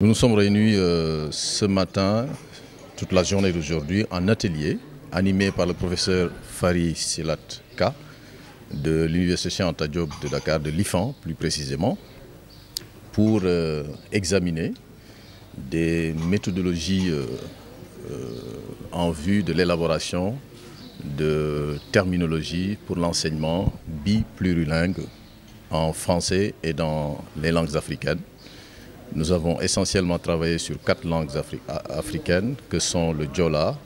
Nous nous sommes réunis ce matin, toute la journée d'aujourd'hui, en atelier, animé par le professeur Fary Silhat Ka de l'Université Cheikh Anta Diop de Dakar, de l'IFAN plus précisément, pour examiner des méthodologies en vue de l'élaboration de terminologie pour l'enseignement biplurilingue en français et dans les langues africaines. Nous avons essentiellement travaillé sur 4 langues africaines que sont le Diola,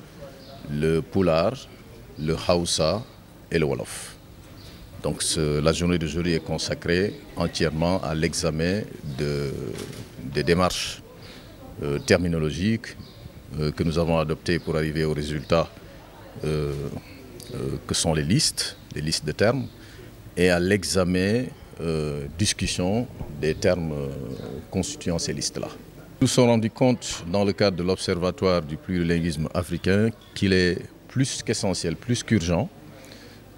le Pulaar, le Hausa et le Wolof. Donc la journée d'aujourd'hui est consacrée entièrement à l'examen des démarches terminologiques que nous avons adoptées pour arriver aux résultats que sont les listes de termes, et à l'examen, discussion des termes constituant ces listes-là. Nous nous sommes rendus compte dans le cadre de l'Observatoire du plurilinguisme africain qu'il est plus qu'essentiel, plus qu'urgent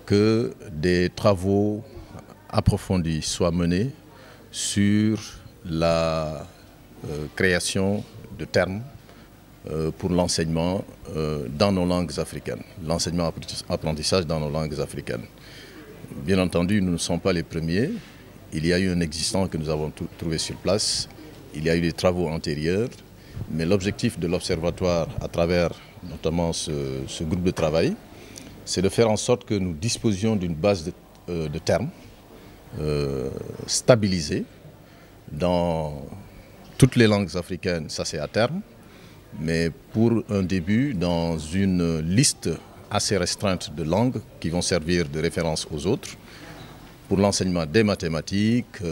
que des travaux approfondis soient menés sur la création de termes pour l'enseignement dans nos langues africaines, l'enseignement-apprentissage dans nos langues africaines. Bien entendu, nous ne sommes pas les premiers. Il y a eu un existant que nous avons trouvé sur place. Il y a eu des travaux antérieurs. Mais l'objectif de l'Observatoire, à travers notamment ce groupe de travail, c'est de faire en sorte que nous disposions d'une base de termes stabilisée dans toutes les langues africaines. Ça, c'est à terme. Mais pour un début, dans une liste assez restreinte de langues qui vont servir de référence aux autres, pour l'enseignement des mathématiques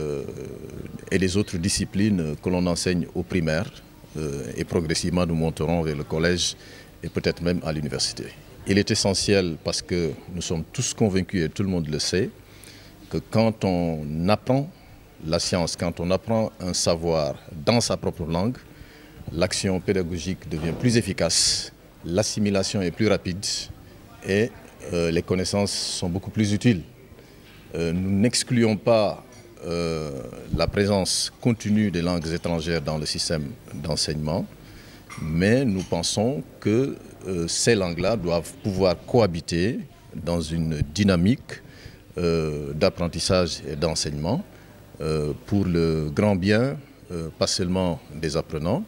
et des autres disciplines que l'on enseigne au primaire, et progressivement nous monterons vers le collège et peut-être même à l'université. Il est essentiel, parce que nous sommes tous convaincus, et tout le monde le sait, que quand on apprend la science, quand on apprend un savoir dans sa propre langue, l'action pédagogique devient plus efficace, l'assimilation est plus rapide et les connaissances sont beaucoup plus utiles. Nous n'excluons pas la présence continue des langues étrangères dans le système d'enseignement, mais nous pensons que ces langues-là doivent pouvoir cohabiter dans une dynamique d'apprentissage et d'enseignement pour le grand bien, pas seulement des apprenants,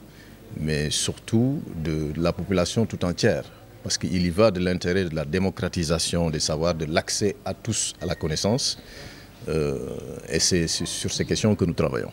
mais surtout de la population tout entière. Parce qu'il y va de l'intérêt de la démocratisation des savoirs, de l'accès à tous à la connaissance. Et c'est sur ces questions que nous travaillons.